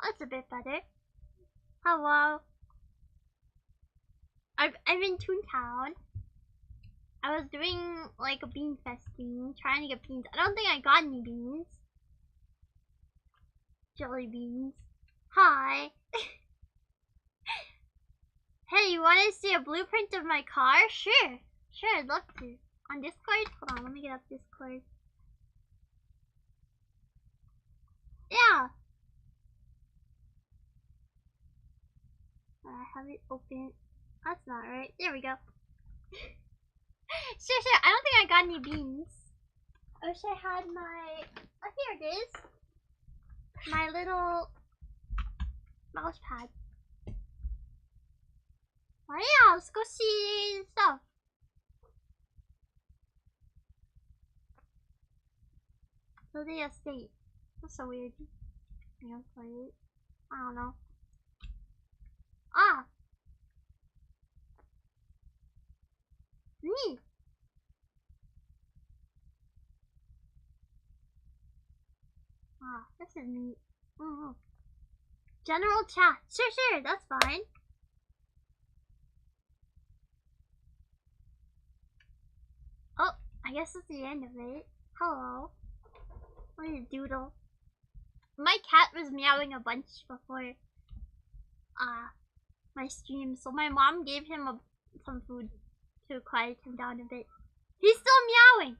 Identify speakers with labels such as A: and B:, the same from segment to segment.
A: That's a bit better. Hello. I'm in Toontown. I was doing like a bean festing, trying to get beans. I don't think I got any beans. Jelly beans. Hi. Hey, you want to see a blueprint of my car? Sure. Sure, I'd love to. On Discord? Hold on, let me get up Discord. Yeah. I have it open. That's not right. There we go. Sure. I don't think I got any beans. I wish I had my... Oh, here it is. My little mouse pad. Oh yeah, let's go see stuff. So the estate. That's so weird. I don't play it. I don't know. Ah! Neat! Ah, this is neat. Ooh. General chat. Sure, that's fine. Oh, I guess that's the end of it. Hello. What is doodle? My cat was meowing a bunch before my stream, so my mom gave him some food to quiet him down a bit. He's still meowing!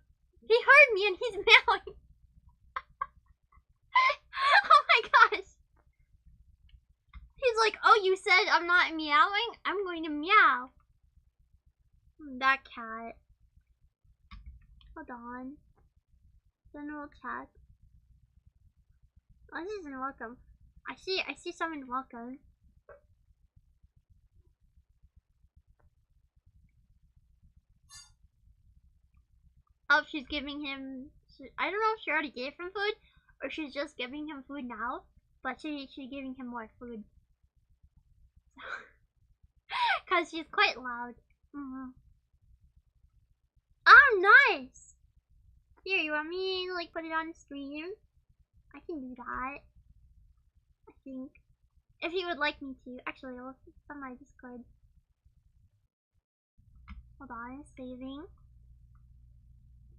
A: He heard me and he's meowing! Oh my gosh! He's like, oh, you said I'm not meowing? I'm going to meow. That cat. Hold on. General chat. Oh, this isn't welcome. I see someone welcome. Oh, she's giving him... I don't know if she already gave him food, or she's just giving him food now, but she's giving him more food. Because she's quite loud. Oh, nice! Here, you want me to, like, put it on the stream? I can do that. I think. If you would like me to. Actually, I'll put it on my Discord. Hold on, it's saving.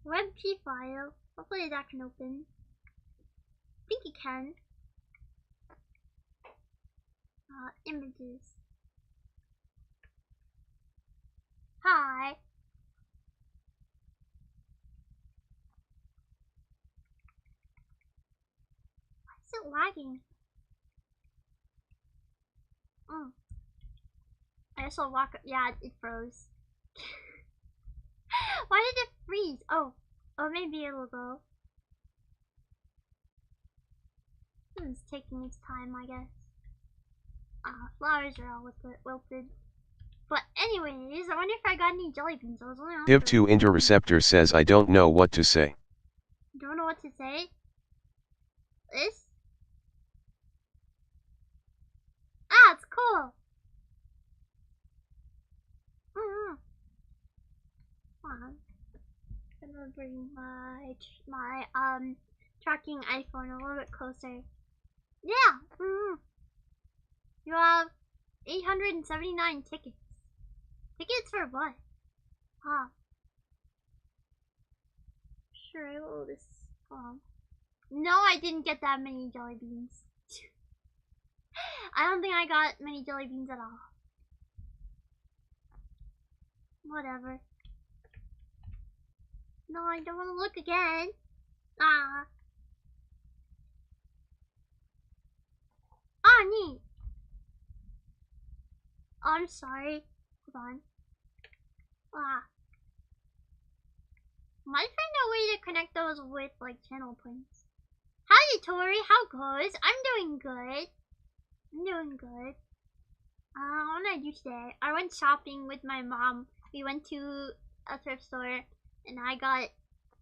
A: WebP file. Hopefully that can open. I think it can. Images. Hi. Why is it lagging? I just will walk up. Yeah, it froze. Why did it freeze? Oh, maybe it'll go. It's taking its time, I guess. Flowers are all wilted. But anyways, I wonder if I got any jelly beans. I was only on
B: Hip2 Interceptor says I don't know what to say.
A: Don't know what to say? This? Ah, it's cool. I'm gonna bring my tracking iPhone a little bit closer. Yeah. You have 879 tickets. Tickets for what? Huh. Sure, I will this. No, I didn't get that many jelly beans. I don't think I got many jelly beans at all. Whatever. No, I don't want to look again. Ah. Ah, neat. Oh, I'm sorry. Hold on. Ah. Might find a way to connect those with like channel points. Howdy, Tori. How goes? I'm doing good. What did I do today? I went shopping with my mom. We went to a thrift store, and I got a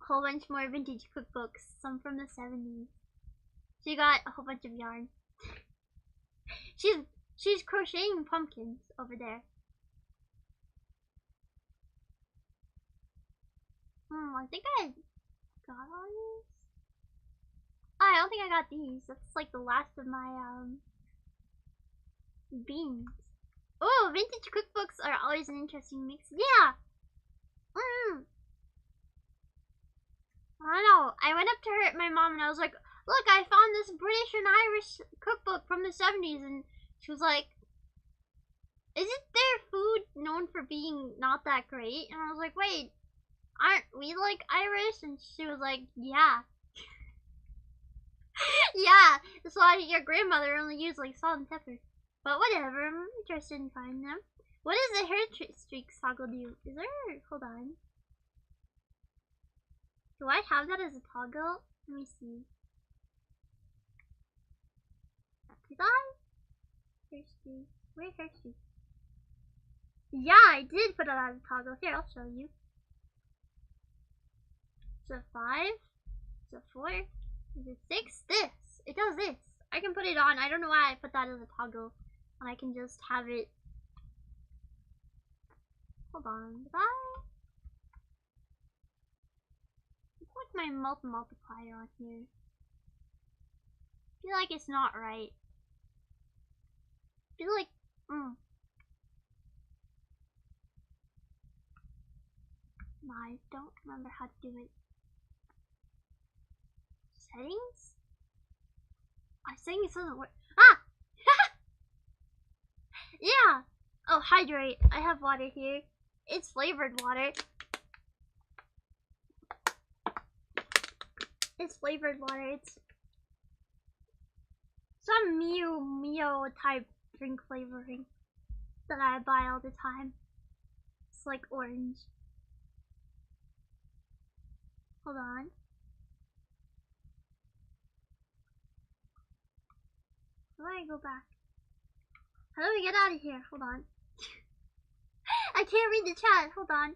A: whole bunch more vintage cookbooks. Some from the 70s. She got a whole bunch of yarn. She's crocheting pumpkins over there. I think I got all these. I don't think I got these. That's like the last of my beans. Oh, vintage cookbooks are always an interesting mix. Yeah. I don't know. I went up to her, my mom, and I was like, "Look, I found this British and Irish cookbook from the 70s," and she was like, "Isn't their food known for being not that great?" And I was like, "Wait, aren't we like Irish?" And she was like, "Yeah." Yeah, that's why your grandmother only used like salt and pepper. But whatever, I'm interested in finding them. What does the hair streaks toggle do? Is there, hold on. Do I have that as a toggle? Let me see. Did I? Hair streaks. Where hair streaks? Yeah, I did put it as a toggle. Here, I'll show you. Is it 5? Is it 4? Is it 6? This. It does this. I can put it on. I don't know why I put that as a toggle. And I can just have it. Hold on. Did I? Put my multiplier on here. I feel like it's not right. I feel like. No, I don't remember how to do it. Settings? I think it doesn't work. Ah! Yeah! Oh, hydrate. I have water here. It's flavored water. It's flavored water. It's some Mio type drink flavoring that I buy all the time. It's like orange. Hold on. How do I go back? How do we get out of here? Hold on. I can't read the chat. Hold on.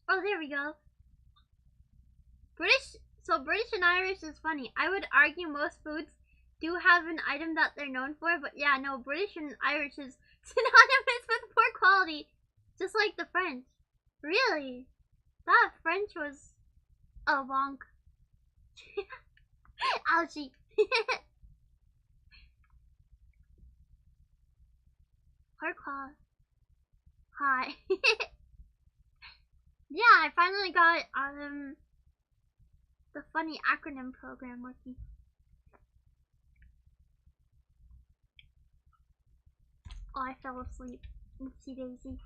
A: Oh, there we go. British and Irish is funny. I would argue most foods do have an item that they're known for, but yeah, no, British and Irish is synonymous with poor quality, just like the French. Really? That French was a wonk. Ouchie. Poor quality. Hi. Yeah, I finally got the funny acronym program working. Oh, I fell asleep. Oopsie daisy.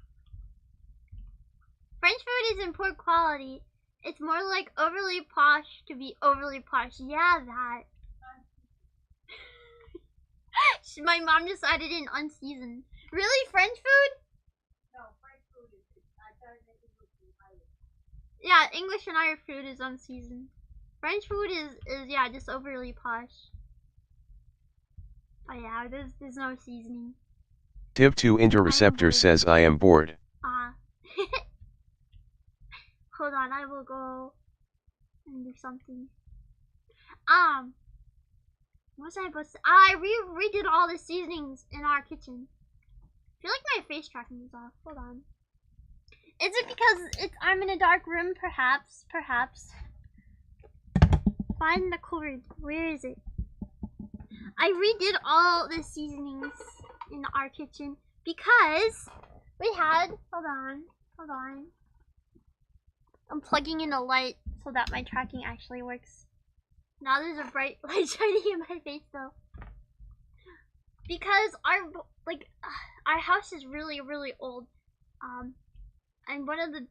A: French food is in poor quality. It's more like overly posh to be overly posh. Yeah, that. My mom decided in unseasoned. Really? French food? No, French food is. I started making English and Irish. Yeah, English and Irish food is unseasoned. French food is yeah, just overly posh. Oh yeah, there's no seasoning.
B: Tip2 Interceptor says I am bored.
A: Hold on, I will go and do something. What was I supposed to? I redid all the seasonings in our kitchen. I feel like my face tracking is off. Hold on. Is it because I'm in a dark room? Perhaps. Find the cord. Where is it? I redid all the seasonings in our kitchen because we had. Hold on. I'm plugging in a light so that my tracking actually works. Now there's a bright light shining in my face though. Because our house is really old. And one of the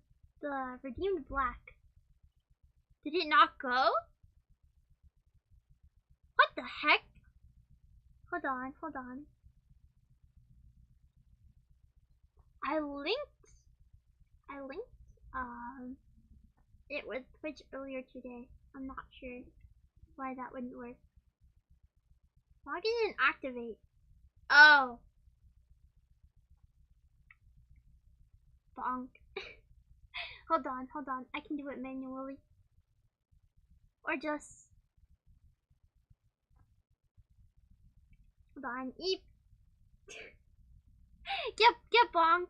A: redeemed black Did it not go? What the heck? Hold on, hold on. I linked it with Twitch earlier today. I'm not sure why that wouldn't work. Login and activate. Oh. Bonk. Hold on. I can do it manually. Or just... Hold on. Eep. Get bonked.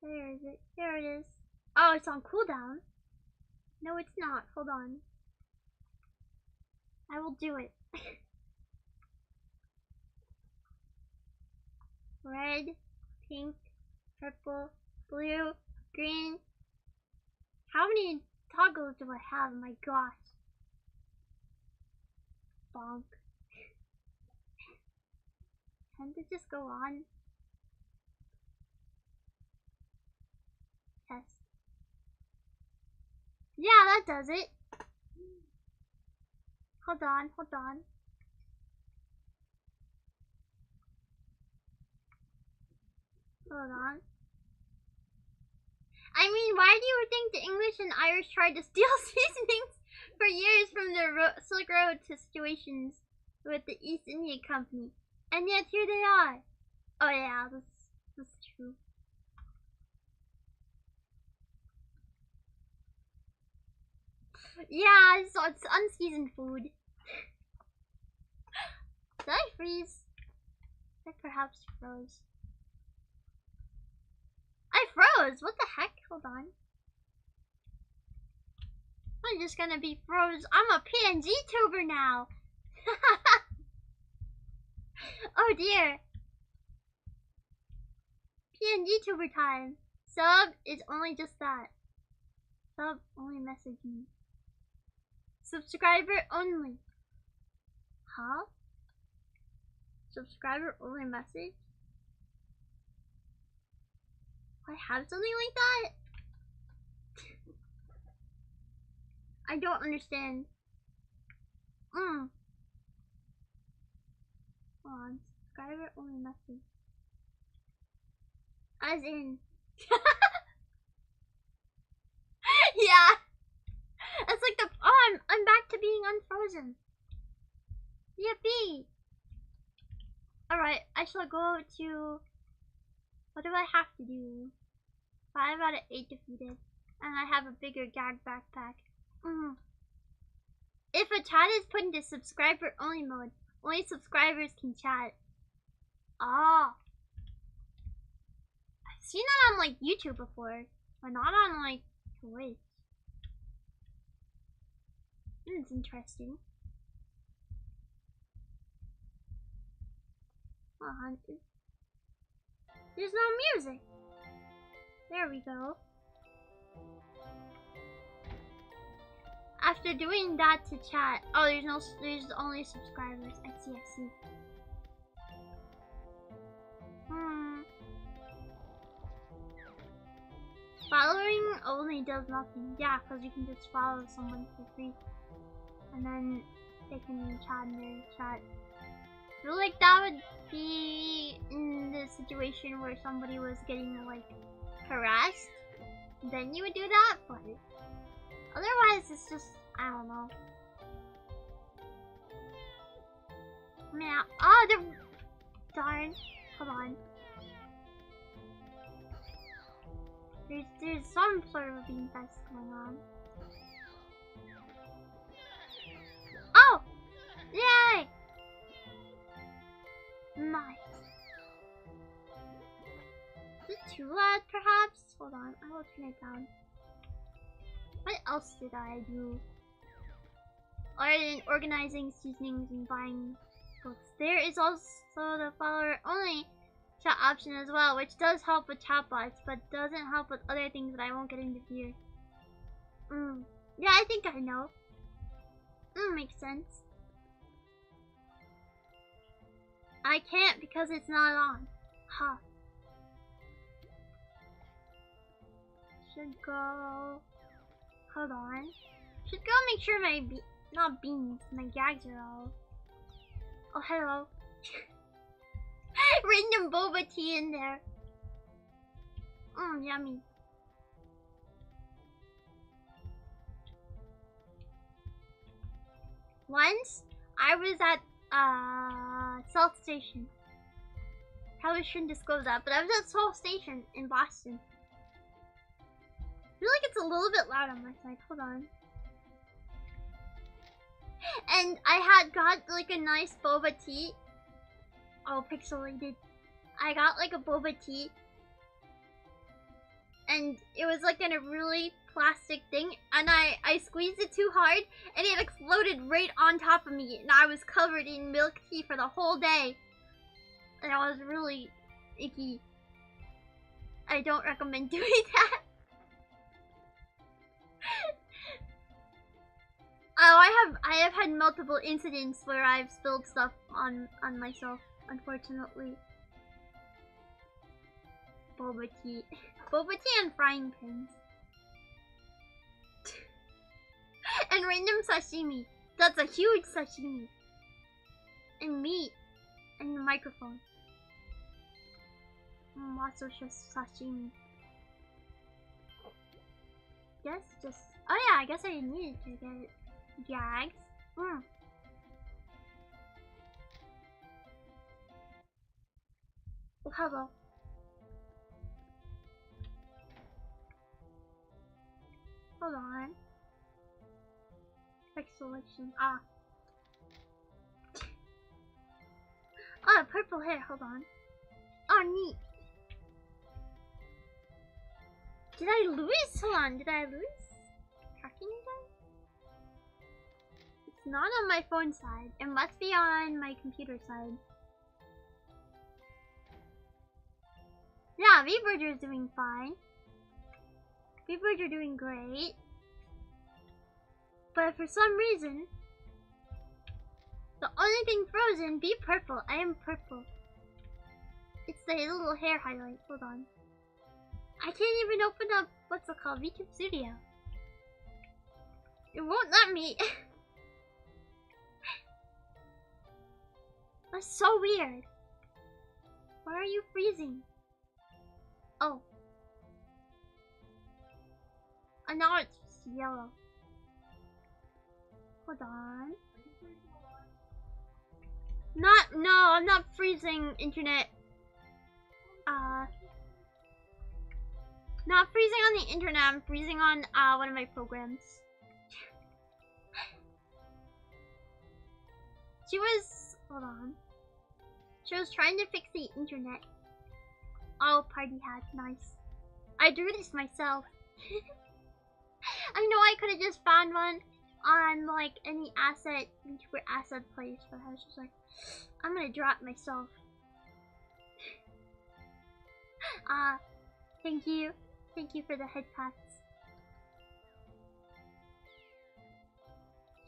A: Where is it? Here it is. Oh, it's on cooldown. No, it's not. Hold on. I will do it. Red, pink, purple, blue, green. How many toggles do I have? My gosh. Bonk. Tend to just go on. Test. Yeah, that does it. Hold on. I mean, why do you think the English and Irish tried to steal seasonings for years from the Silk Road to situations with the East India Company? And yet here they are. Oh yeah, that's true. Yeah, so it's unseasoned food. Did I freeze? I perhaps froze. I froze! What the heck? Hold on. I'm just gonna be froze. I'm a PNG tuber now. Oh dear. PNG tuber time. Sub is only just that. Sub only message me. Subscriber only. Huh? Subscriber only message? I have something like that? I don't understand. Hold on. Subscriber only message. As in. Yeah. It's like the I'm back to being unfrozen. Yippee. Alright, I shall go to what do I have to do? 5 out of 8 defeated. And I have a bigger gag backpack. If a chat is put into subscriber only mode, only subscribers can chat. Ah. I've seen that on like YouTube before, but not on like Twitch. It's interesting. There's no music. There we go. After doing that to chat, oh, there's only subscribers. I see. Following only does nothing. Yeah, because you can just follow someone for free. And then they can chat in their chat. I feel like that would be in the situation where somebody was getting like harassed. Then you would do that, but otherwise it's just, I don't know. Man, oh, darn. Hold on. There's some sort of being fest going on. Oh! Yay! Nice. Is it too loud, perhaps? Hold on, I will turn it down. What else did I do? Other than organizing seasonings and buying books. There is also the follower only chat option as well, which does help with chatbots, but doesn't help with other things that I won't get into here. Yeah, I think I know. Makes sense. I can't because it's not on. Huh. Should go. Hold on. Should go make sure my not beans, my gags are all. Oh, hello. Random boba tea in there. Yummy. Once I was at Salt Station. Probably shouldn't disclose that, but I was at Salt Station in Boston. I feel like it's a little bit loud on my side. Hold on. And I had got like a nice boba tea. Oh, pixelated. I got like a boba tea. And it was like in a really plastic thing. And I squeezed it too hard. And it exploded right on top of me. And I was covered in milk tea for the whole day. And I was really icky. I don't recommend doing that. Oh, I have had multiple incidents where I've spilled stuff on myself, unfortunately. Boba tea. Boba tea and frying pans. And random sashimi. That's a huge sashimi. And meat. And the microphone. Lots of just sashimi. Guess just... Oh yeah, I guess I needed to get gags. Oh, hello. Hold on. Quick selection. Ah. Oh, purple hair. Hold on. Oh, neat. Did I lose? Hold on. Did I lose? Tracking again? It's not on my phone side. It must be on my computer side. Yeah, vBridger is doing fine. vBridger doing great. But for some reason, the only thing frozen, be purple. I am purple. It's the little hair highlight. Hold on. I can't even open up, what's it called? VTube Studio. It won't let me. That's so weird. Why are you freezing? Oh. And now it's just yellow. Hold on. No, I'm not freezing internet. Not freezing on the internet, I'm freezing on one of my programs. Hold on. She was trying to fix the internet. Oh, party hat, nice. I drew this myself. I know I could have just found one on like any YouTuber asset place, but I was just like, I'm gonna draw it myself. Thank you. Thank you for the head pats.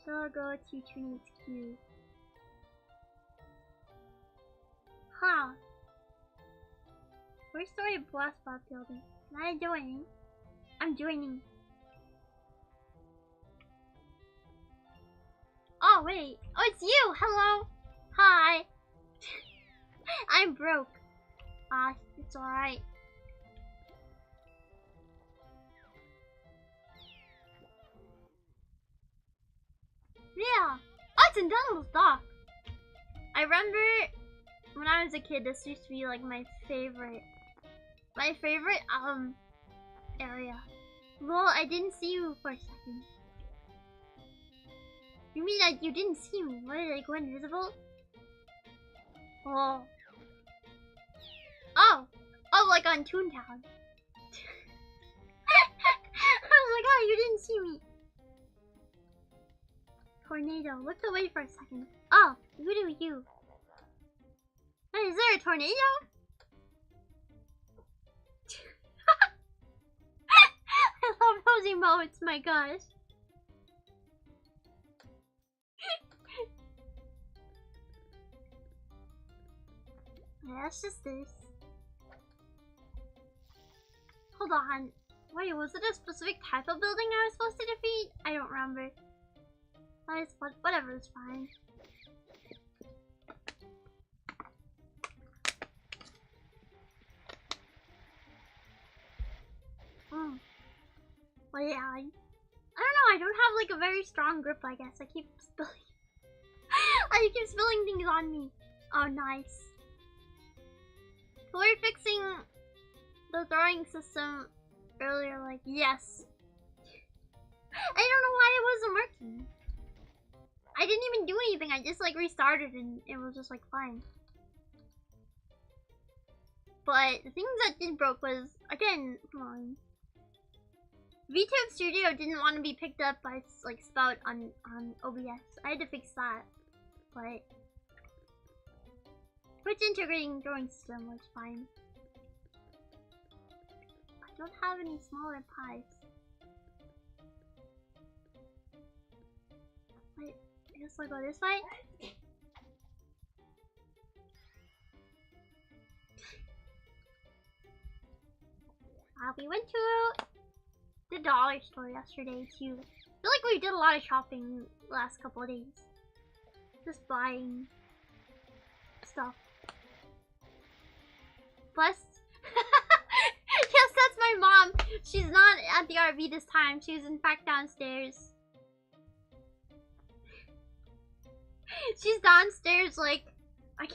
A: So I'll go to Trinity's queue. Huh. Where's Tori Blast Bob building? Can I join? I'm joining. Oh wait. Oh, it's you! Hello! Hi! I'm broke. It's alright. Yeah. Oh, it's in Donald's dock. I remember when I was a kid, this used to be like my favorite area. Well, I didn't see you for a second. You mean that you didn't see me? What, did I go invisible? Oh. Oh, like on Toontown. I was like, oh, you didn't see me. Tornado. Looked away for a second. Oh, you do you. Hey, is there a tornado? I love those emotes, my gosh. Yeah, that's just this. Hold on. Wait, was it a specific type of building I was supposed to defeat? I don't remember. Whatever, it's fine. Well, yeah, I don't know, I don't have like a very strong grip, I guess. I keep spilling. I keep spilling things on me. Oh, nice. Tori fixing the throwing system earlier, like, yes. I don't know why it wasn't working. I didn't even do anything, I just like restarted and it was just like fine. But the things that did broke was, again, come on. VTube Studio didn't want to be picked up by like Spout on OBS. I had to fix that. But Twitch integrating drawing system was fine. I don't have any smaller pies. Wait, I guess I'll go this way. We went to the dollar store yesterday too. I feel like we did a lot of shopping the last couple of days. Just buying stuff. Plus, yes, that's my mom. She's not at the RV this time. She was in fact downstairs. She's downstairs like, I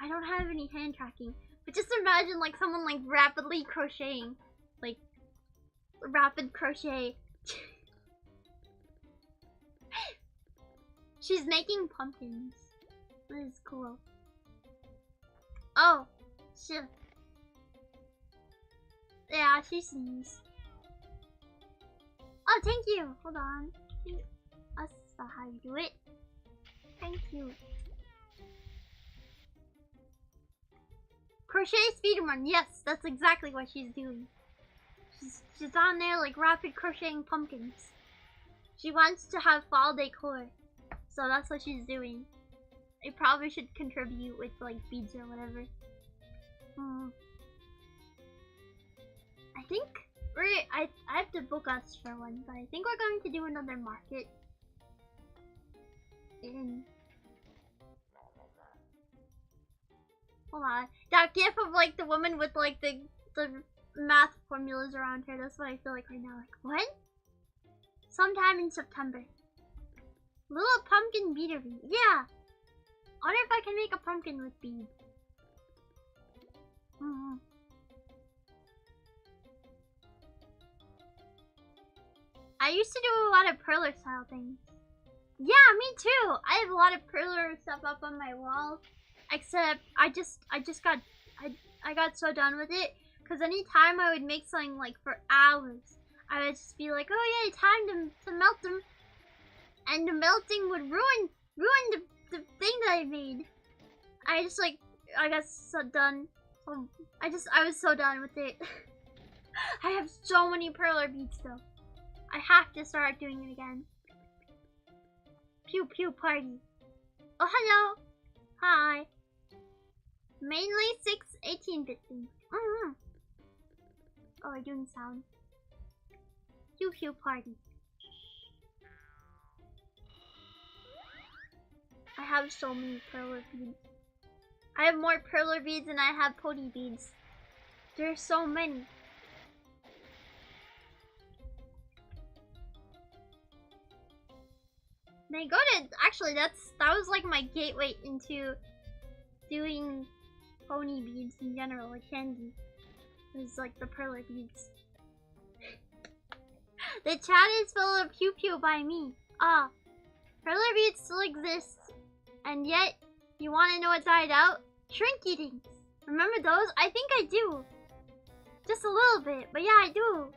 A: don't have any hand tracking. But just imagine like someone like rapidly crocheting. Like, rapid crochet. She's making pumpkins. That is cool. Oh, shit. Yeah, she sees. Oh, thank you. Hold on. That's not how you do it. Thank you. Crochet speedrun. Yes, that's exactly what she's doing. She's on there like rapid crocheting pumpkins. She wants to have fall decor. So that's what she's doing. I probably should contribute with like beads or whatever. I think I have to book us for one, but I think we're going to do another market in, hold on, that gif of like the woman with like the math formulas around her. That's what I feel like right now. Like, when? Sometime in September. Little pumpkin beater bead. Yeah. I wonder if I can make a pumpkin with beads. I used to do a lot of perler style things. Yeah, me too. I have a lot of perler stuff up on my wall. Except I got so done with it. Because anytime I would make something like for hours, I would just be like, oh yeah, time to melt them. And the melting would ruin the thing that I made. I got so done. I was so done with it. I have so many perler beads though. I have to start doing it again. Pew pew party. Oh, hello. Hi. Mainly 18-bit things. Oh, we're doing sound. Pew pew party. I have so many perler beads. I have more perler beads than I have pony beads. There's so many. They go to, actually that was like my gateway into doing pony beads in general, like candy. It was like the perler beads. The chat is full of pew pew by me. Ah, perler beads still exist, and yet you want to know what died out? Shrinky dinks. Remember those? I think I do. Just a little bit, but yeah, I do.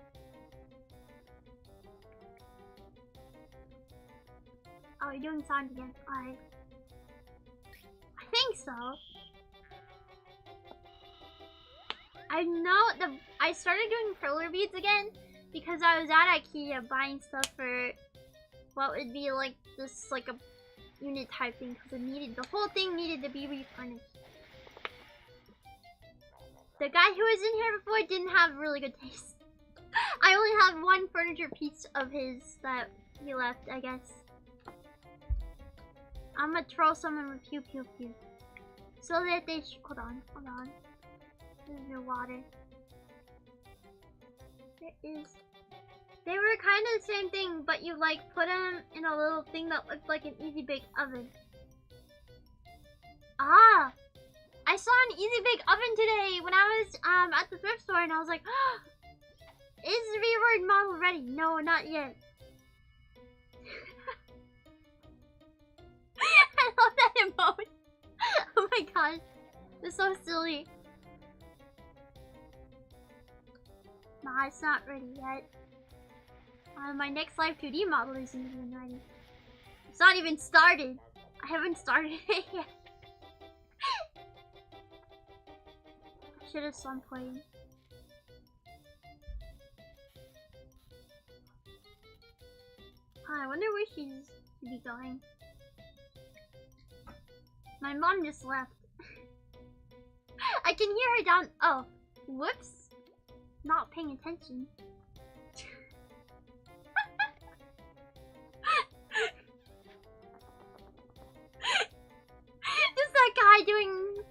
A: Oh, you're doing sound again. Alright. I think so. I started doing perler beads again because I was at IKEA buying stuff for what would be like this, like a unit type thing, because the whole thing needed to be refurnished. The guy who was in here before didn't have really good taste. I only have one furniture piece of his that he left, I guess. I'm gonna troll someone with pew pew pew. So that they hold on. There's no water. They were kind of the same thing, but you like put them in a little thing that looked like an easy bake oven. Ah! I saw an easy bake oven today when I was at the thrift store, and I was like, oh, is the reword model ready? No, not yet. I love that emote. Oh my gosh. It's so silly. Nah, it's not ready yet. My next live 2D model isn't even ready. It's not even started. I haven't started it yet. I should have slump playing. I wonder where she's to be going. My mom just left. I can hear her down. Oh, whoops. Not paying attention. Just that guy doing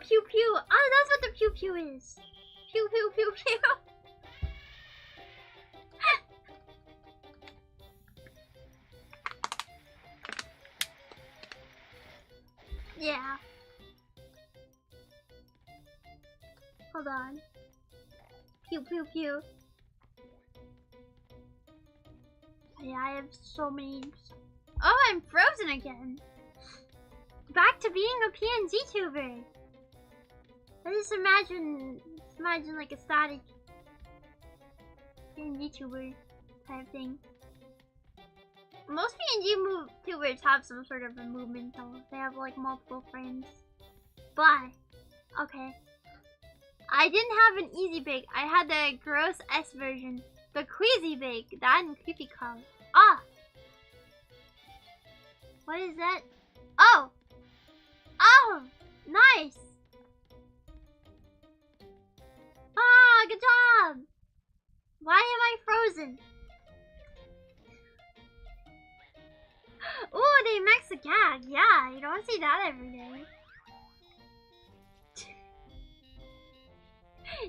A: pew pew. Oh, that's what the pew pew is. Pew pew pew pew. Yeah. Hold on. Pew pew pew. Yeah, I have so many. Oh, I'm frozen again. Back to being a PNG tuber. I just imagine like a static PNG tuber type thing. Most PNG tubers have some sort of a movement though. They have like multiple frames. But okay. I didn't have an easy bake. I had the gross S version. The queasy bake. That and creepy color. Ah! What is that? Oh! Oh! Nice! Ah, good job! Why am I frozen? Ooh, they max the gag. Yeah, you don't see that every day.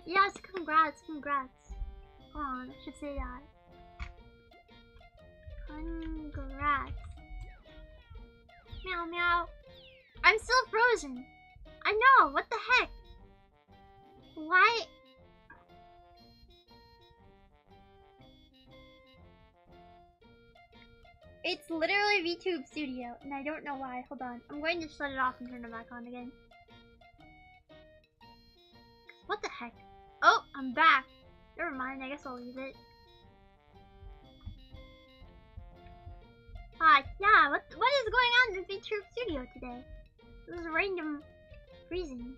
A: Yes, congrats. Hold on, I should say that. Congrats. Meow meow. I'm still frozen. I know, what the heck? Why? It's literally VTube Studio, and I don't know why. Hold on, I'm going to shut it off and turn it back on again. What the heck? Oh, I'm back. Never mind, I guess I'll leave it. Yeah, what is going on in VTube Studio today? This is random freezing.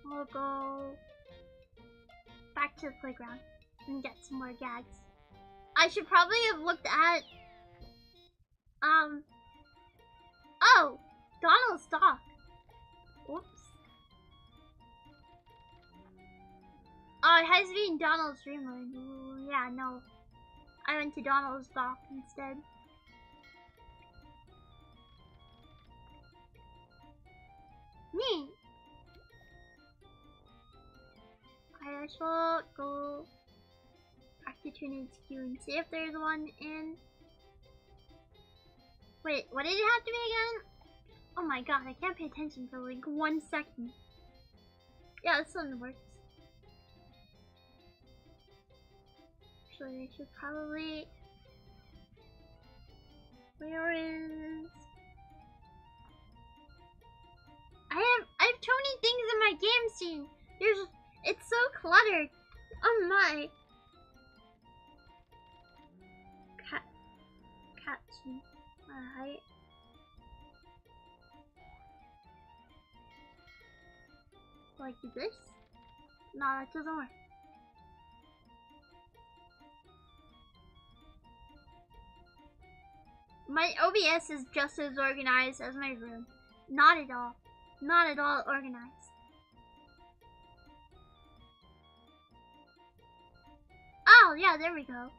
A: We'll go back to the playground and get some more gags. I should probably have looked at oh, Donald's dock. Whoops. Oh, it has to be in Donald's Dreamland. Ooh, yeah, no. I went to Donald's dock instead. Neat. I shall go back to TOONTOWN's queue and see if there's one in. Wait, what did it have to be again? Oh my god, I can't pay attention for like 1 second. Yeah, this one works. Actually, I should probably. Where is? I have too many things in my game scene. It's so cluttered. Oh my. Cat scene. Alright. Like this? No, that doesn't work. My OBS is just as organized as my room. Not at all. Not at all organized. Oh, yeah, there we go.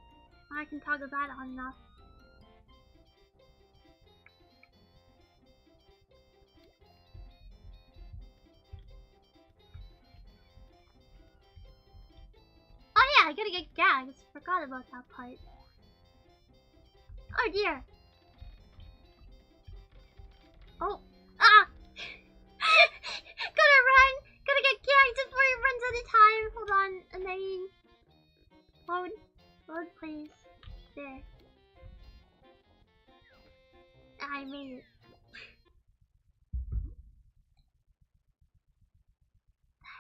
A: I can toggle that on and off. Oh yeah, I gotta get gags. Forgot about that part. Oh dear. Oh. Ah! Gotta run! Gotta get gagged before he runs out of time. Hold on. Amazing. Load. Load, please. There. I made it.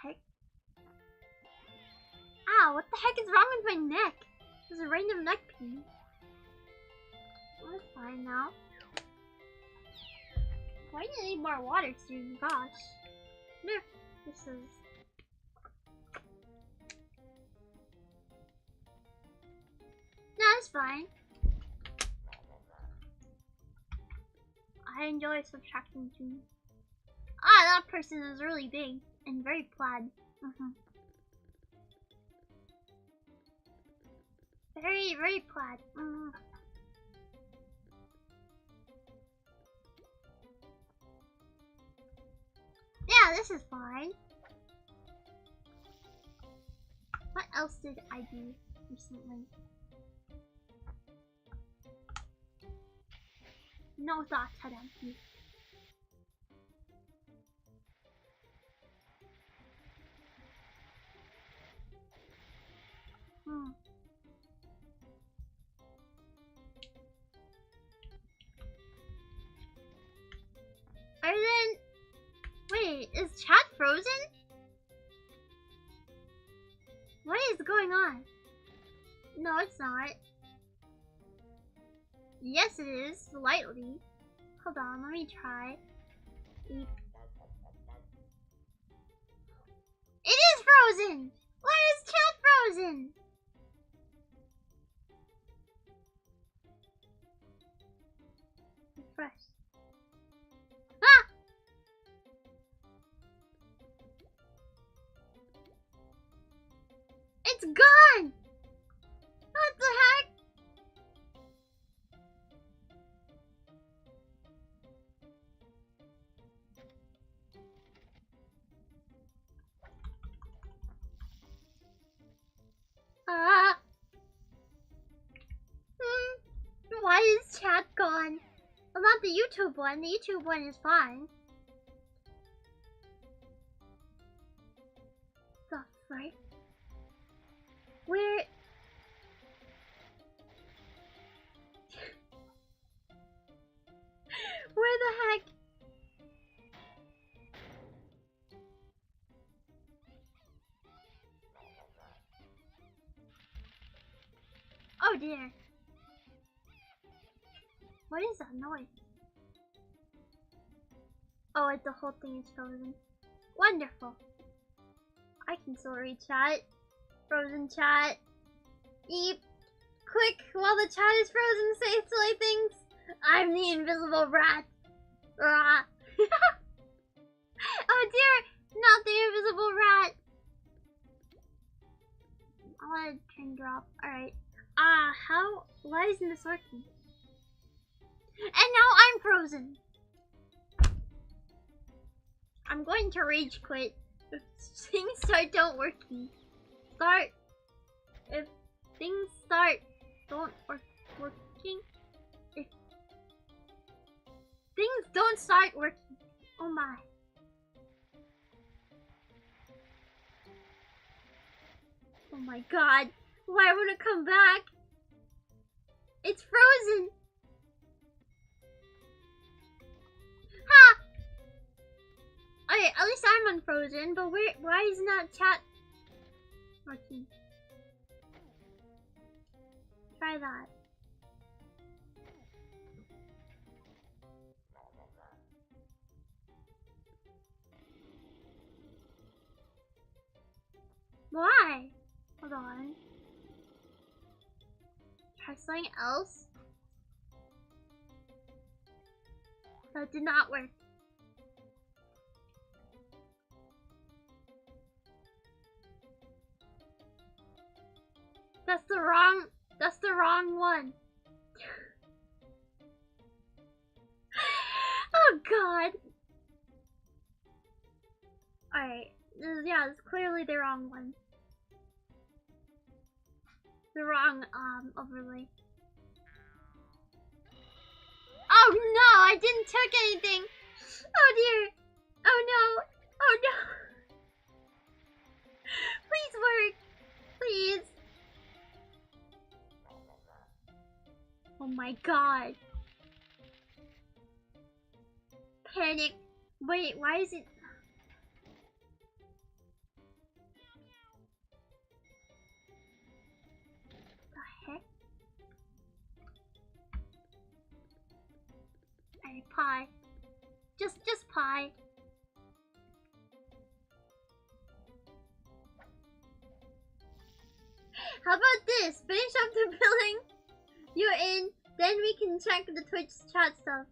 A: Heck? Ow, what the heck is wrong with my neck? There's a random neck pain. Oh, that's fine now. Why do you need more water soon? Gosh. No, this is... No, it's fine. I enjoy subtracting tunes. Ah, that person is really big and very plaid. Very, very plaid. Yeah, this is fine. What else did I do recently? No thoughts had empty. Wait, is chat frozen? What is going on? No, it's not. Yes, it is, slightly. Hold on, let me try. It is frozen! Why is chat frozen? Refresh. Ah! It's gone! What the heck? Why is chat gone? Well, not the YouTube one. The YouTube one is fine. The frick? Where? Where the heck? Oh dear. What is that noise? Oh, the whole thing is frozen. Wonderful. I can still read chat. Frozen chat. Eep. Quick, while the chat is frozen, say silly things. I'm the invisible rat. Rah. Oh dear, not the invisible rat. I want to turn drop. Alright. Why isn't this working? And now I'm frozen. I'm going to rage quit if things don't working. If things don't working. If things don't start working. Oh my. Oh my god. Why would it come back? It's frozen. Ha! Okay, at least I'm unfrozen, but why is not chat working? Try that. Why? Hold on. Try something else. That did not work. That's the wrong one. Oh god. Alright. Yeah, it's clearly the wrong one. The wrong overlay. Oh no, I didn't took anything. Oh dear. Oh no. Oh no. Please work. Please. Oh my god. Panic. Wait, why is it? The heck? Alright, pie. Just pie. How about this? Finish up the building you're in, then we can check the Twitch chat stuff.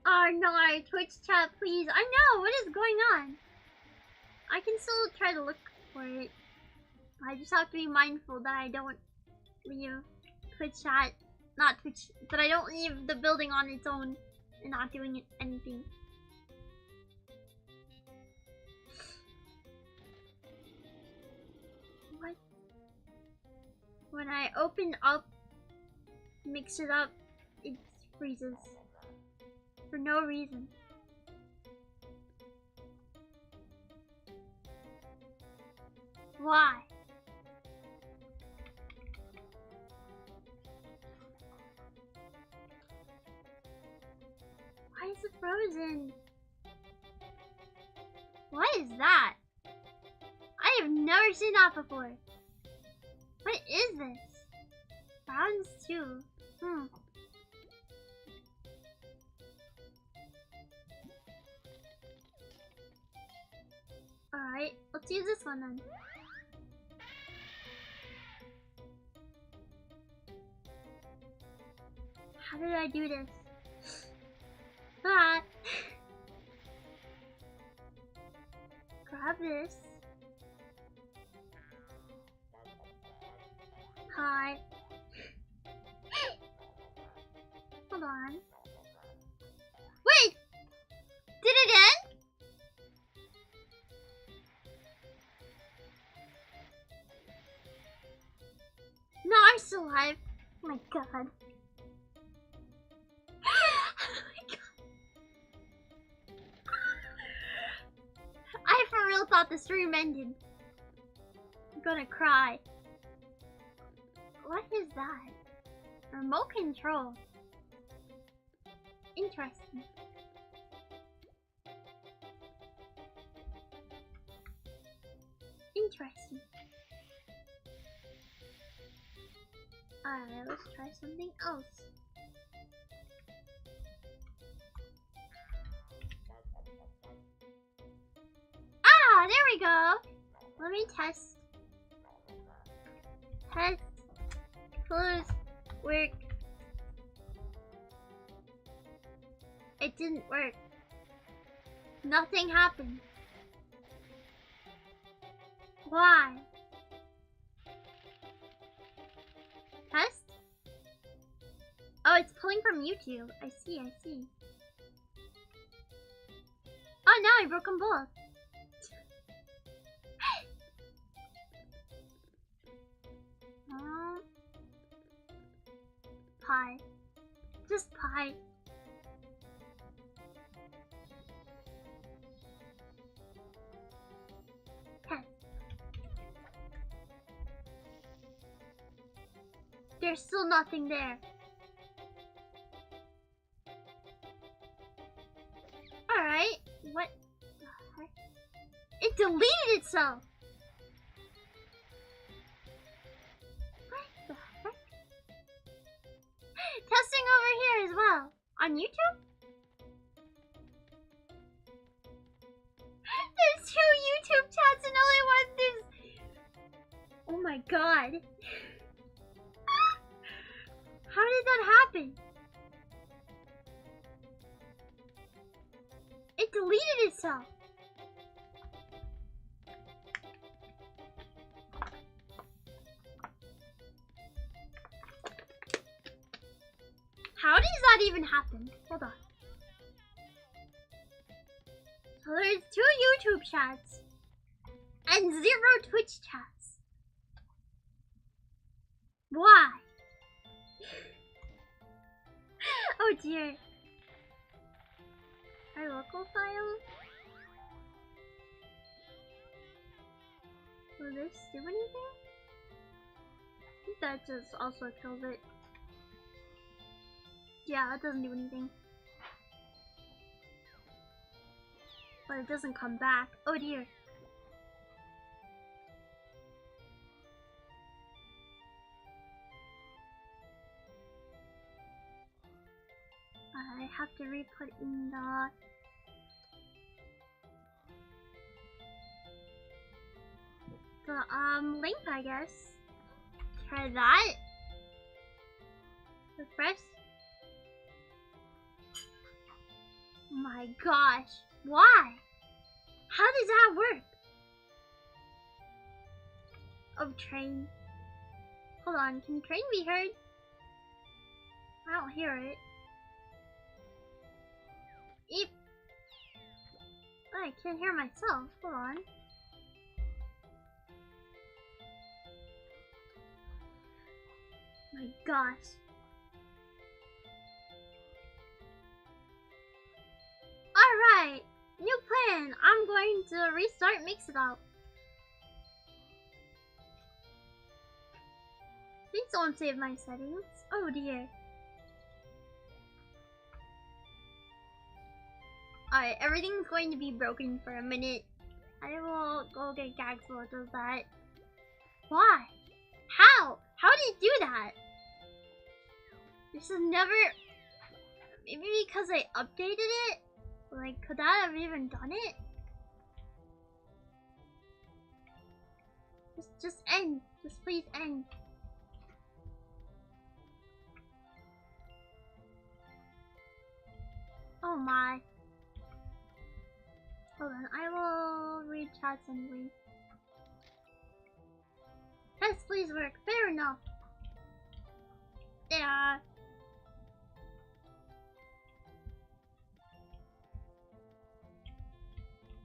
A: Oh no, Twitch chat, please. I know, what is going on? I can still try to look for it. I just have to be mindful that I don't leave Twitch chat, not Twitch, that I don't leave the building on its own and not doing anything. What? When I open up, mix it up, it freezes. For no reason. Why? Why is it frozen? What is that? I have never seen that before. What is this? Rounds 2. Alright, let's use this one then. How did I do this? Ah! Grab this. Hi. Hold on. Wait! Did it end? No, I'm still alive. Oh my god. Oh my god. I for real thought the stream ended. I'm gonna cry. What is that? Remote control. Interesting. Interesting. Alright, let's try something else. Ah, there we go. Let me test. Test. Close. Work. It didn't work. Nothing happened. Why? Test? Oh, it's pulling from YouTube. I see, I see. Oh no, I broke them both. Pie. Just pie. Okay. There's still nothing there. Alright. What the heck? It deleted itself. Testing over here as well. On YouTube? There's 2 YouTube chats and only one there's... Oh my god. How did that happen? It deleted itself. How does that even happen? Hold on. So there's 2 YouTube chats and 0 Twitch chats. Why? Oh dear. Our local file? Will this do anything? I think that just also kills it. Yeah, that doesn't do anything. But it doesn't come back. Oh dear. I have to re-put in the link, I guess. Try that. Refresh. Oh my gosh. Why? How does that work? Oh, train. Hold on, can train be heard? I don't hear it. Eep. Oh, I can't hear myself. Hold on. My gosh. Alright, new plan. I'm going to restart Mix It Up. Please don't save my settings. Oh dear. Alright, everything's going to be broken for a minute. I will go get gags while it does that. Why? How? How did it do that? This has never... Maybe because I updated it? Like, could that have even done it? Just end. Just please end. Oh my. Hold on, I will read chats anyway. Yes, please work. Fair enough. Yeah.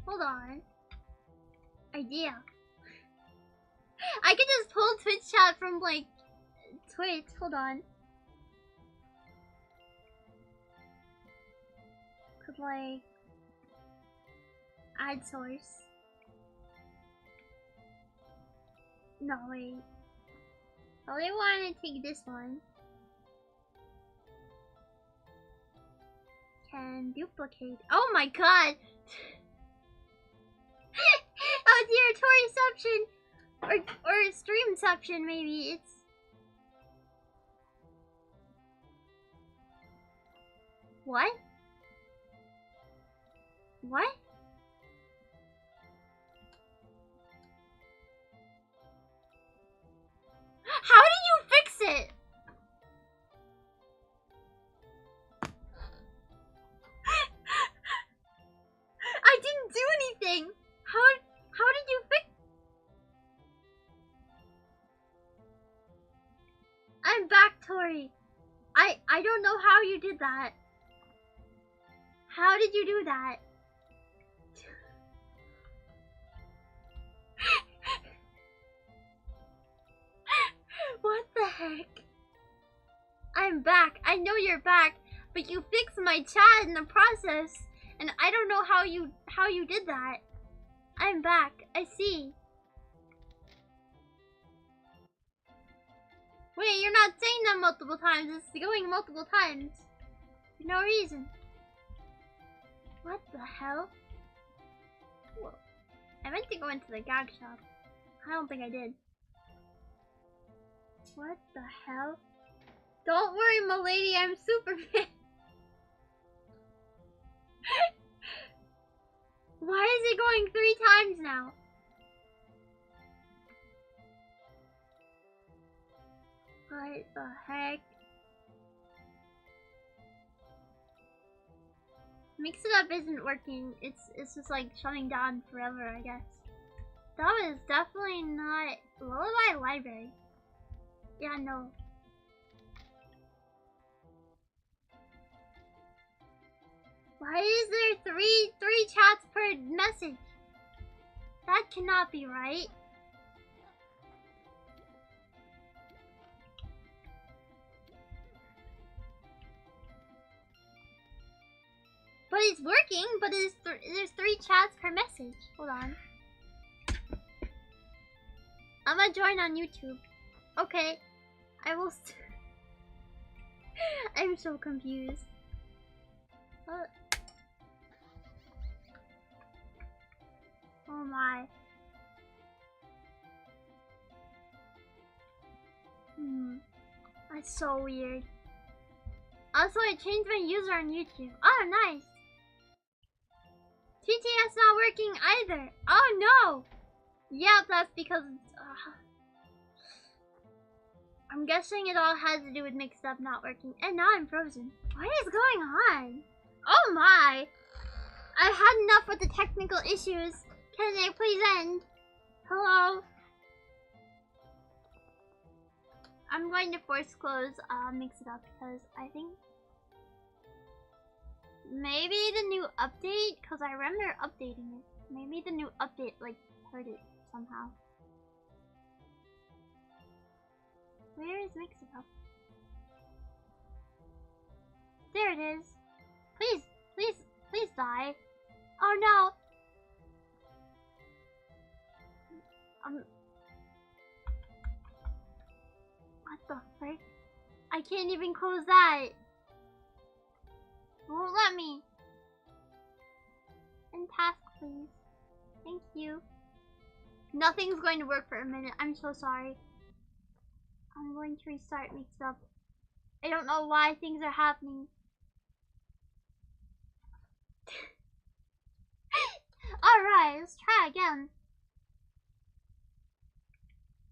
A: Hold on. Idea. I could just pull Twitch chat from like Twitch. Hold on. Could like add source. No wait. Probably want to take this one. Can duplicate. Oh my god. Oh dear, Toriception or Streamception maybe. It's what? What? How did you fix it? I didn't do anything. How did you fix? I'm back, Tori. I don't know how you did that. How did you do that? What the heck? I'm back. I know you're back, but you fixed my chat in the process, and I don't know how you did that. I'm back. I see. Wait, you're not saying that multiple times. It's going multiple times. For no reason. What the hell? Whoa. I meant to go into the gag shop. I don't think I did. What the hell? Don't worry, m'lady, I'm Superman. Why is it going 3 times now? What the heck? Mix It Up isn't working. It's just like shutting down forever, I guess. That was definitely not Lullaby Library. Yeah, no. Why is there three chats per message? That cannot be right. But it's working, but there's 3 chats per message. Hold on. I'm gonna join on YouTube. Okay. I will I'm so confused. Oh my. That's so weird. Also, I changed my user on YouTube. Oh, nice. TTS not working either. Oh no. Yeah, that's because I'm guessing it all has to do with Mixed Up not working. And now I'm frozen. What is going on? Oh my. I've had enough with the technical issues. Can they please end? Hello? I'm going to force close Mix It Up because I think maybe the new update, because I remember updating it. Maybe the new update like hurt it somehow. Where is Mix It Up? There it is. Please, please, please die. Oh no. What the frick? I can't even close that. Won't let me. And task, please. Thank you. Nothing's going to work for a minute. I'm so sorry. I'm going to restart Mix It Up. I don't know why things are happening. Alright, let's try again.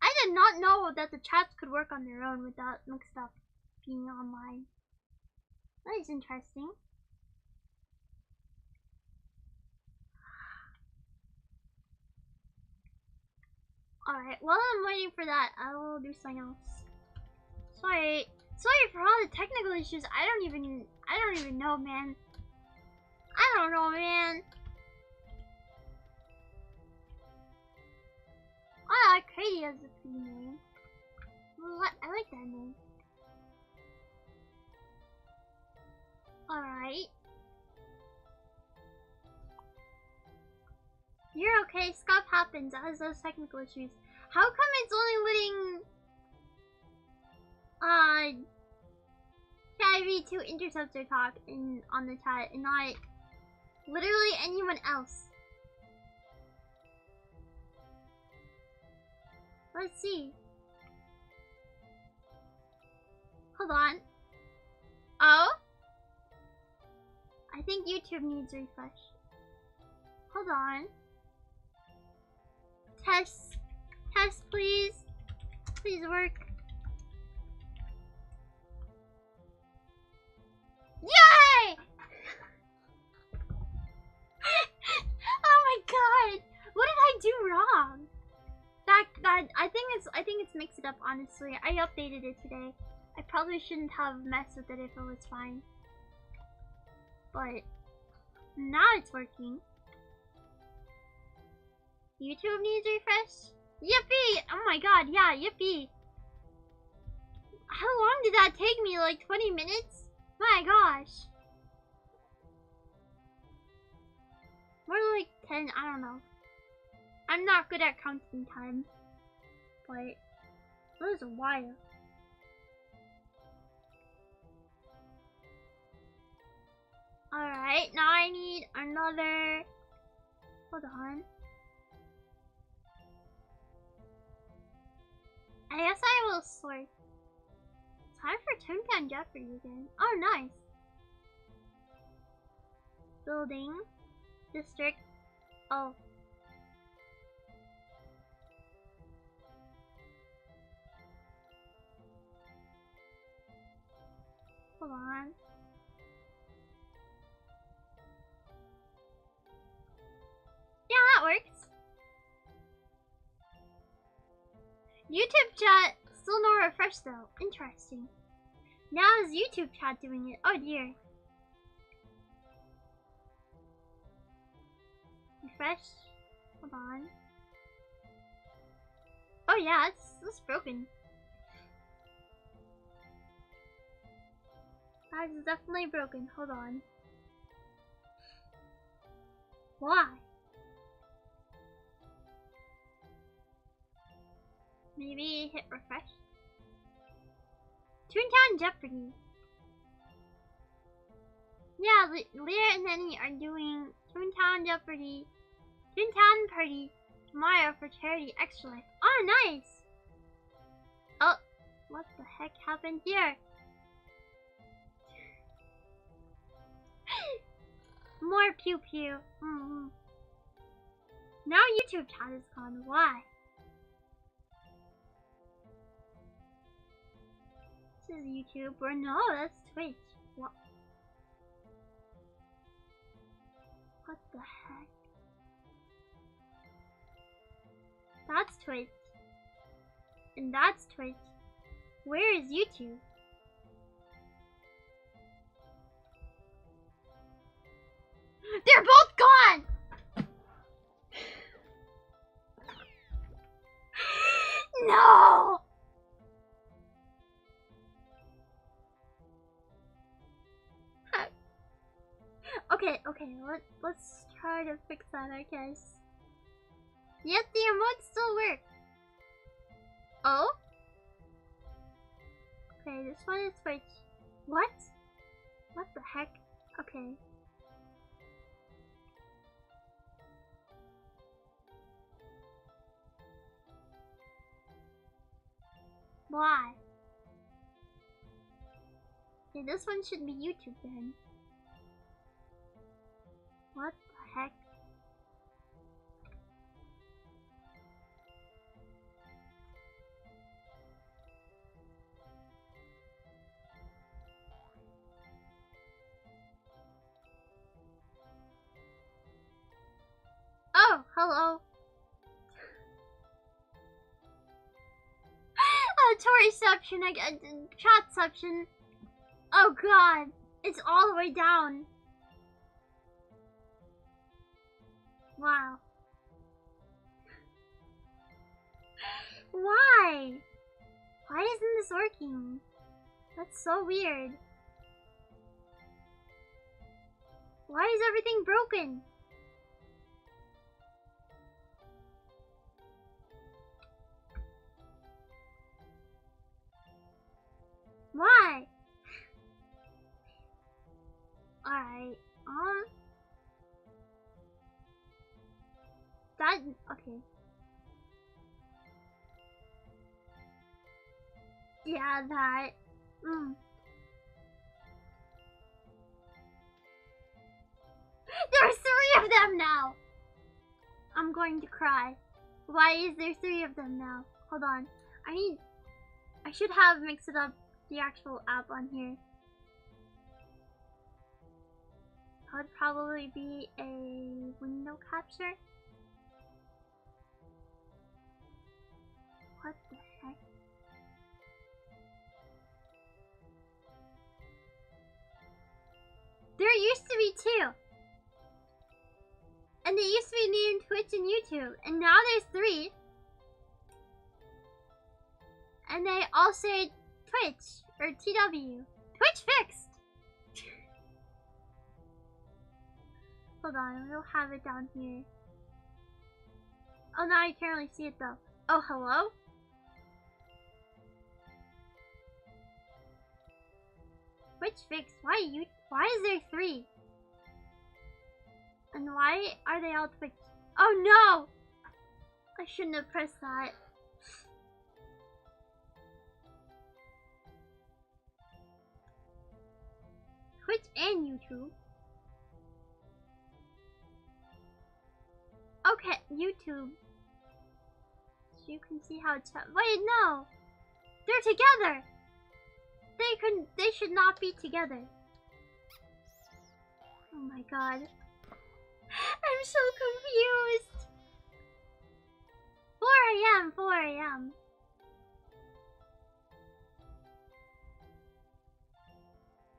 A: I did not know that the chats could work on their own without Mix It Up being online. That is interesting. Alright, while I'm waiting for that, I will do something else. Sorry for all the technical issues. I don't even know, man. I don't know, man. I like Crazy as a pretty name. I like that name. Alright. You're okay, stuff happens as those technical issues. How come it's only letting KIV2 Interceptor talk on the chat and not literally anyone else? Let's see. Hold on. Oh? I think YouTube needs refresh. Hold on. Test. Test, please. Please work. Yay! Oh my god! What did I do wrong? I think it's Mix It Up, honestly. I updated it today. I probably shouldn't have messed with it if it was fine. But now it's working. YouTube needs refresh? Yippee! Oh my god, yeah, yippee! How long did that take me? Like 20 minutes? My gosh. More like 10, I don't know. I'm not good at counting time. But it was a while. Alright, now I need another. Hold on. I guess I will sort. Time for TOONTOWN Jeopardy again. Oh, nice. Building. District. Oh. Hold on. that works. YouTube chat, still no refresh though. Interesting. Now is YouTube chat doing it? Oh dear. Refresh. Hold on. Oh yeah, it's broken. That is definitely broken. Hold on. Why? Maybe hit refresh. TOONTOWN Jeopardy. Yeah, Leah and Nenny are doing TOONTOWN Jeopardy. TOONTOWN Party tomorrow for charity extra life. Oh, nice! Oh, what the heck happened here? More pew pew. Now YouTube chat is gone. Why? This is YouTube. Or no, that's Twitch. What? What the heck? That's Twitch. And that's Twitch. Where is YouTube? They're both gone! No! Okay, let's try to fix that, I guess. Yet the emotes still work. Oh? Okay, this one is Twitch. What? What the heck? Okay. Why? Okay, this one should be YouTube then. What the heck? Oh, hello. Toriception again, chatception. Oh god, it's all the way down. Wow. Why? Why isn't this working? That's so weird. Why is everything broken? Why? Alright, that, okay. Yeah, that, There's 3 of them now! I'm going to cry. Why is there 3 of them now? Hold on. I should have mixed it up the actual app on here. That would probably be a window capture. What the heck? There used to be 2. And they used to be named Twitch and YouTube. And now there's 3. And they all say Twitch or TW. Twitch fixed! Hold on, we'll have it down here. Oh, now I can't really see it though. Oh, hello? Twitch fixed. Why is there 3? And why are they all Twitch? Oh no! I shouldn't have pressed that. Twitch and YouTube. Okay, YouTube. So you can see how it's. Wait, no! They're together! They should not be together. Oh my god. I'm so confused. 4 a.m. 4 a.m.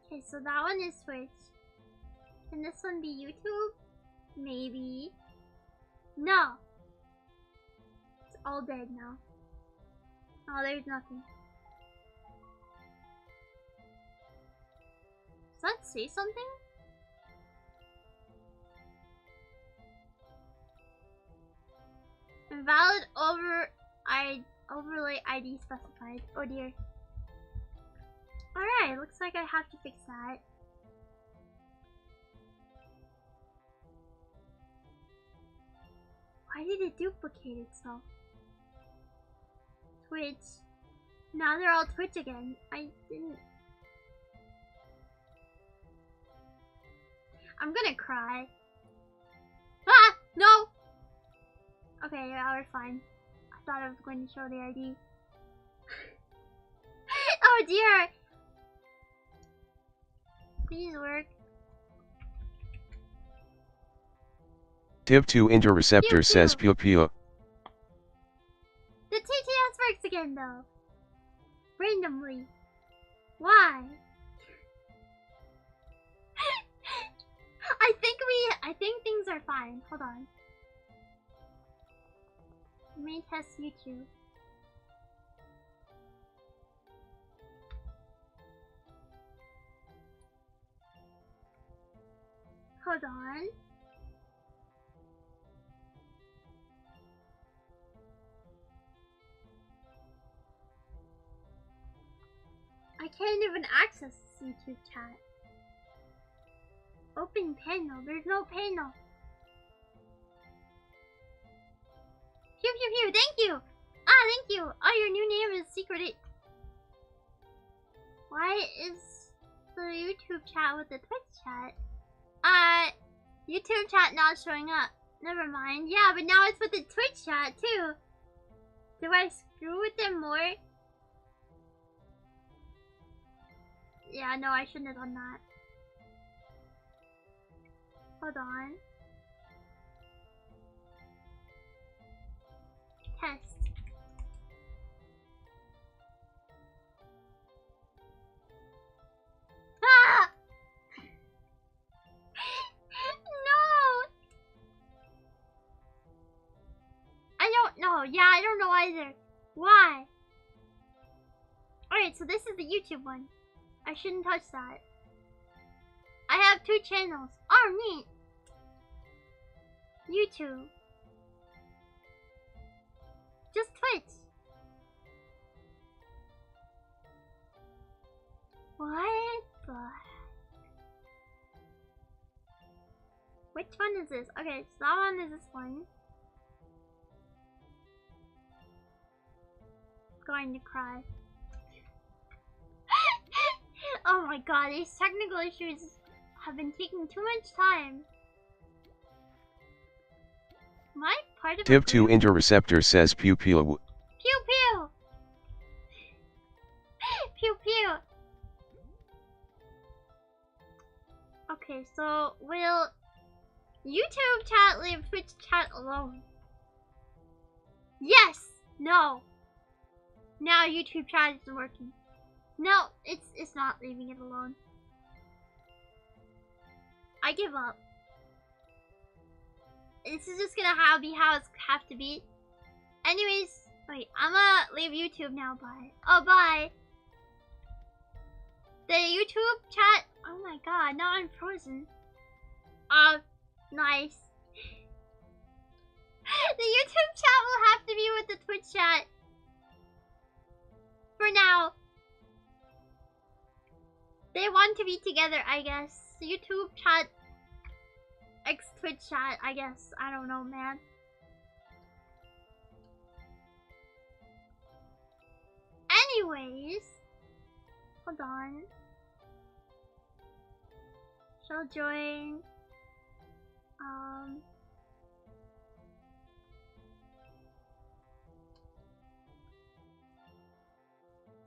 A: Okay, so that one is Twitch. Can this one be YouTube? Maybe. No. It's all dead now. Oh, there's nothing. Does that say something? Invalid overlay ID specified. Oh dear. Alright, looks like I have to fix that. Why did it duplicate itself? Twitch. Now they're all Twitch again. I didn't. I'm gonna cry. Ah! No! Okay, yeah, we're fine. I thought I was going to show the ID. Oh dear! Please work.
B: Tip2 interceptor says pew pew.
A: The TTS works again though. Randomly. Why? I think things are fine. Hold on. Let me test YouTube. Hold on. I can't even access YouTube chat. Open panel. There's no panel. Pew pew pew. Thank you. Ah, thank you. Oh, your new name is secret. Why is the YouTube chat with the Twitch chat? YouTube chat not showing up. Never mind. Yeah, but now it's with the Twitch chat too. Do I screw with them more? Yeah, no, I shouldn't have done that. Hold on. Test. Ah! No! I don't know. Yeah, I don't know either. Why? Alright, so this is the YouTube one. I shouldn't touch that. I have 2 channels. Oh, neat. YouTube. Just Twitch. What the heck? Which one is this? Okay, so that one is this one. Going to cry. Oh my god, these technical issues have been taking too much time. My part of
B: Tip2 interceptor says pew pew.
A: Pew pew! Pew pew! Okay, so will YouTube chat leave Twitch chat alone? Yes! No! Now YouTube chat isn't working. No, it's not leaving it alone. I give up. This is just gonna be how it's have to be. Anyways, wait, I'm gonna leave YouTube now. Bye. Oh, bye. The YouTube chat. Oh my god, now I'm frozen. Nice. The YouTube chat will have to be with the Twitch chat. For now. They want to be together, I guess. YouTube chat X Twitch chat, I guess. I don't know, man. Anyways, hold on. Shall join.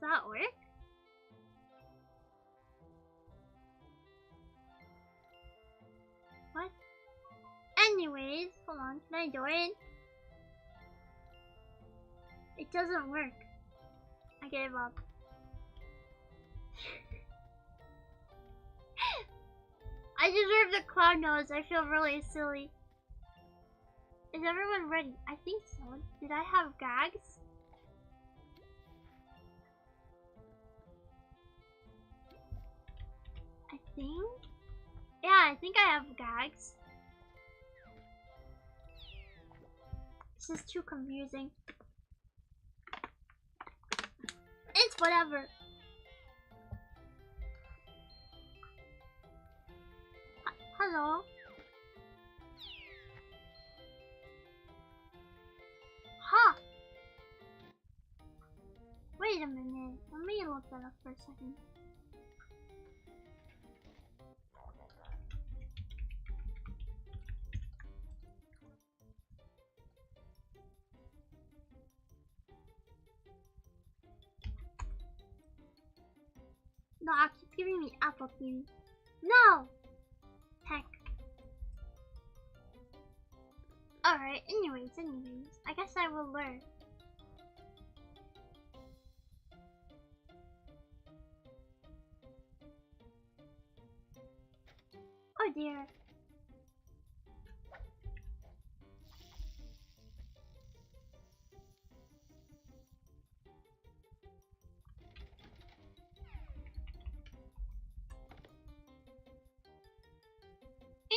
A: Does that work? What? Anyways, hold on. Can I join? It doesn't work. I gave up. I deserve the clown nose. I feel really silly. Is everyone ready? I think so. Did I have gags? I think? Yeah, I think I have gags. This is too confusing. It's whatever. Hello? Huh. Wait a minute. Let me look that up for a second. No, it keeps giving me Apple TV. No! Heck. Alright, anyways, I guess I will learn. Oh dear.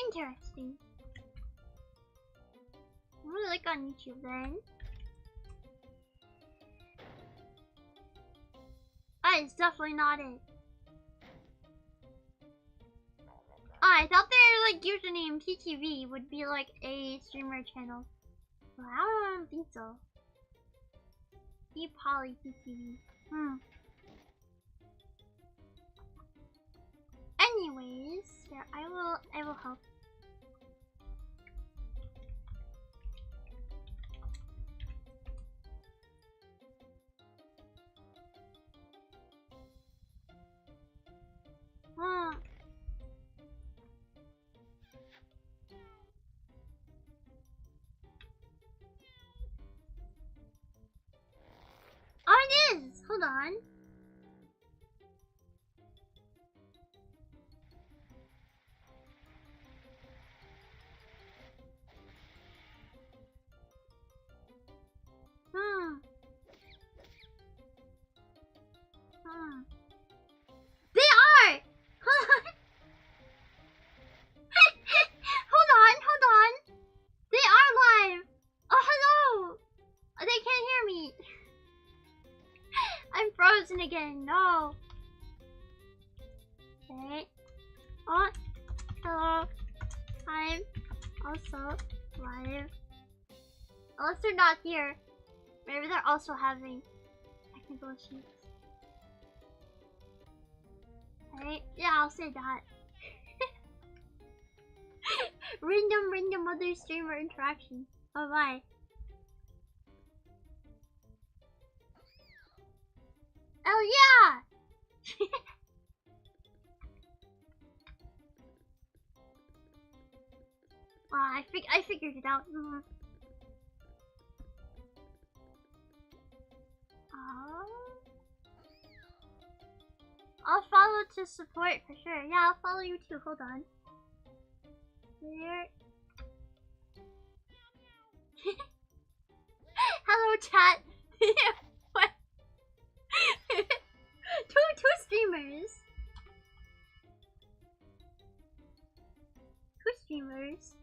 A: Interesting. I'm gonna look on YouTube then. That is definitely not it. I thought their like username TTV would be like a streamer channel. But I don't think so. Poly TTV. Anyways, yeah, I will help. Oh, it is! Hold on. They are! Hold on. They are live. Oh, hello. They can't hear me. I'm frozen again. No. Okay. Oh, hello. I'm also live. Unless they're not here. Maybe they're also having technical issues. Right? Yeah, I'll say that. Random other streamer interaction. Oh my. Oh yeah! I figured it out. I'll follow to support for sure. Yeah, I'll follow you too. Hold on. There. Hello, chat. What? two streamers. Two streamers.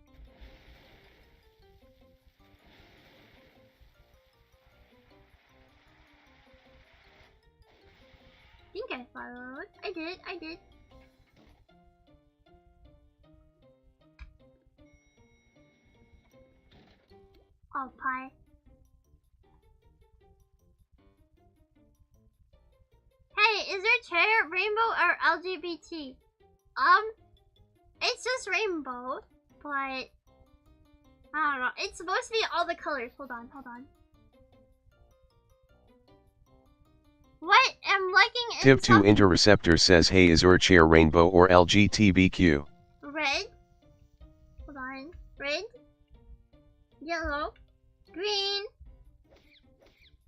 A: I think I followed. I did. Oh, pie. Hey, is there chair, rainbow, or LGBT? It's just rainbow, but I don't know. It's supposed to be all the colors. Hold on. What? I'm liking it.
B: Tip2 Interceptor says, hey, is your chair rainbow or LGBTQ?
A: Red. Hold on. Red. Yellow. Green.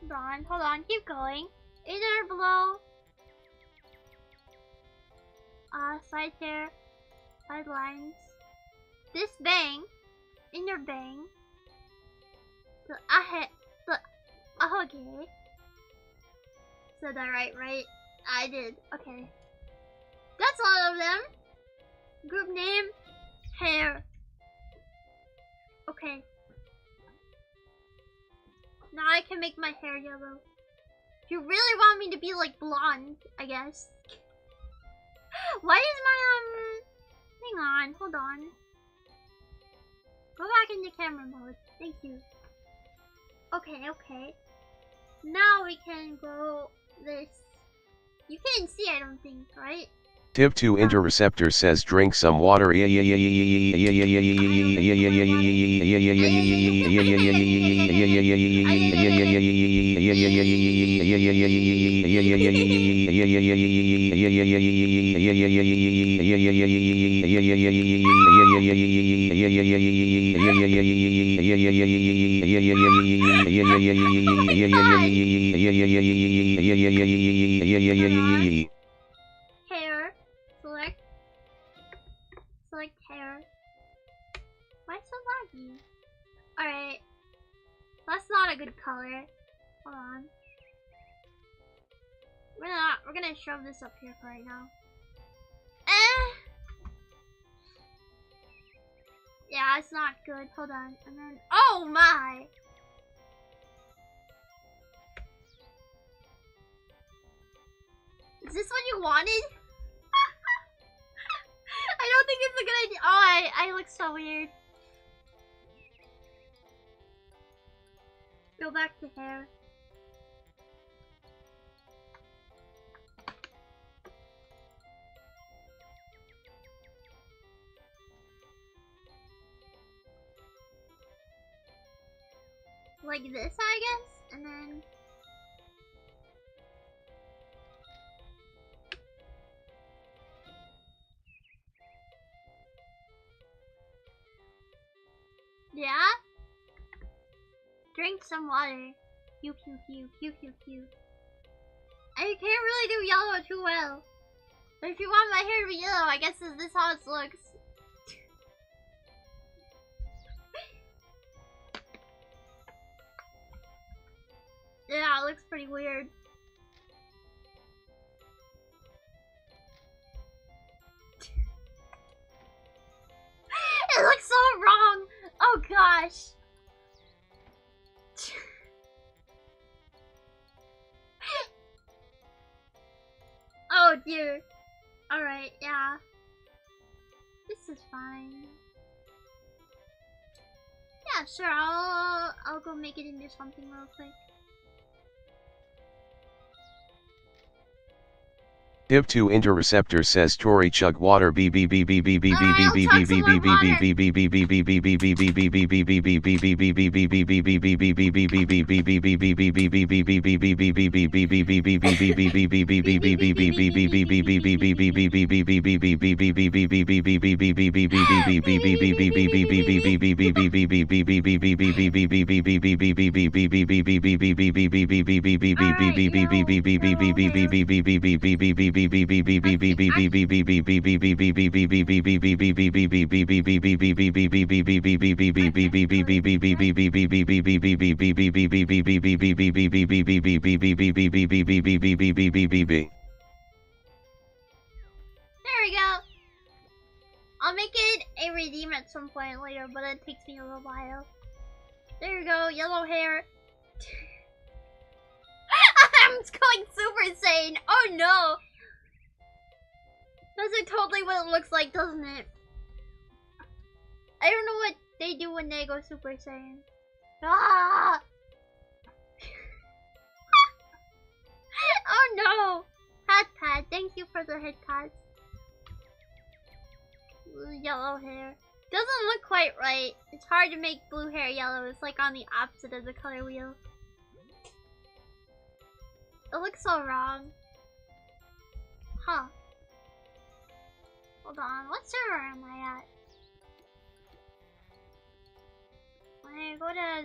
A: Hold on, keep going. Inner below. Side hair, side lines. This bang, inner bang. Okay. Said that right? I did. Okay. That's all of them. Group name, hair. Okay. Now I can make my hair yellow. You really want me to be like blonde, I guess. Why is my hang on, hold on. Go back into camera mode. Thank you. Okay. Now we can go this. You can't see, I don't think, right?
B: Tip2 Interreceptor says drink some water.
A: Hair. Select hair. Why so laggy? Alright. That's not a good color. Hold on. We're gonna shove this up here for right now. Yeah, it's not good. Hold on. And then oh my! Is this what you wanted? I don't think it's a good idea. Oh, I look so weird. Go back to hair. Like this, I guess, and then yeah. Drink some water. Pew. And you can't really do yellow too well. But if you want my hair to be yellow, I guess is this how it looks. Yeah, it looks pretty weird. It looks so wrong. Oh gosh. Oh dear. Alright, yeah. This is fine. Yeah, sure, I'll go make it into something real quick.
B: Tip2 Interreceptor says Tori chug water.
A: I'll make it a redeem at some point later, but it takes me a little while. There you go, yellow hair. I'm going Super Saiyan. Oh no! That's totally what it looks like, doesn't it? I don't know what they do when they go Super Saiyan. Ah! Oh no! Hat pad, thank you for the head pads. Yellow hair. Doesn't look quite right. It's hard to make blue hair yellow. It's like on the opposite of the color wheel. It looks so wrong. Huh. Hold on. What server am I at? When I go to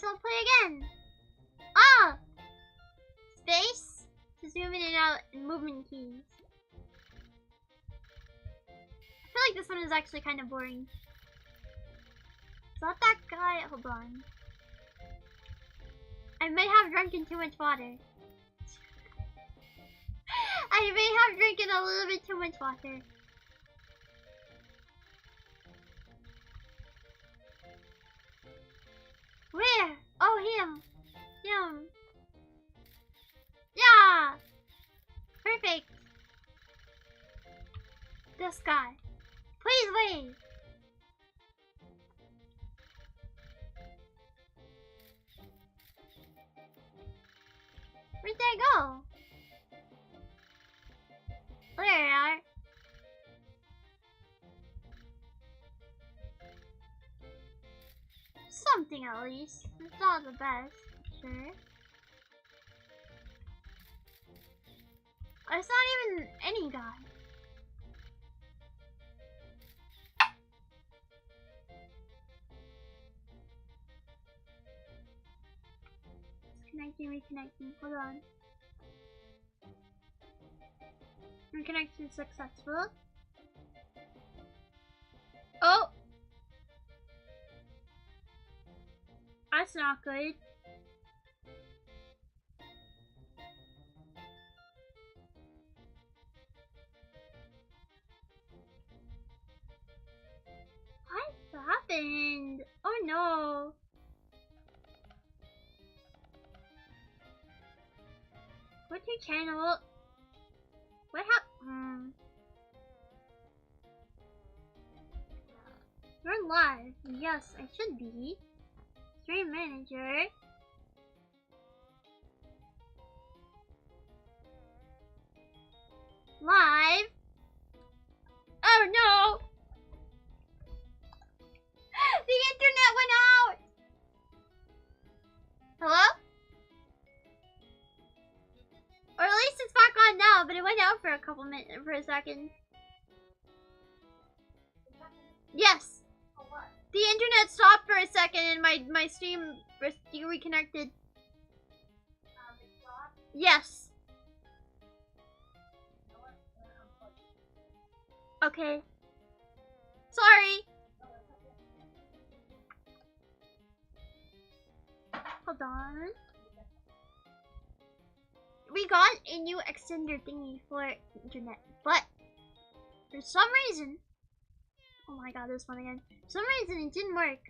A: so I'll play again. Ah! Space to zoom in and out and movement keys. I feel like this one is actually kind of boring. It's not that guy. Hold on. I may have drinking too much water. I may have drinking a little bit too much water. Where? Oh, him. Him. Yeah! Perfect. This guy. Please wave. Where'd they go? Oh, there they are. Something at least. It's not the best, sure. It's not even any guy. Connecting, reconnecting. Hold on. Reconnection successful. Oh! That's not good. What happened? Oh no. What's your channel? What happened? You're live. Yes, I should be. Stream manager. Live. Oh no! The internet went out! Hello? Or at least it's back on now, but it went out for a second. Yes. The internet stopped for a second and my stream reconnected. Yes. Okay. Sorry. Hold on. We got a new extender thingy for internet, but for some reason, oh my god, this one again. For some reason it didn't work.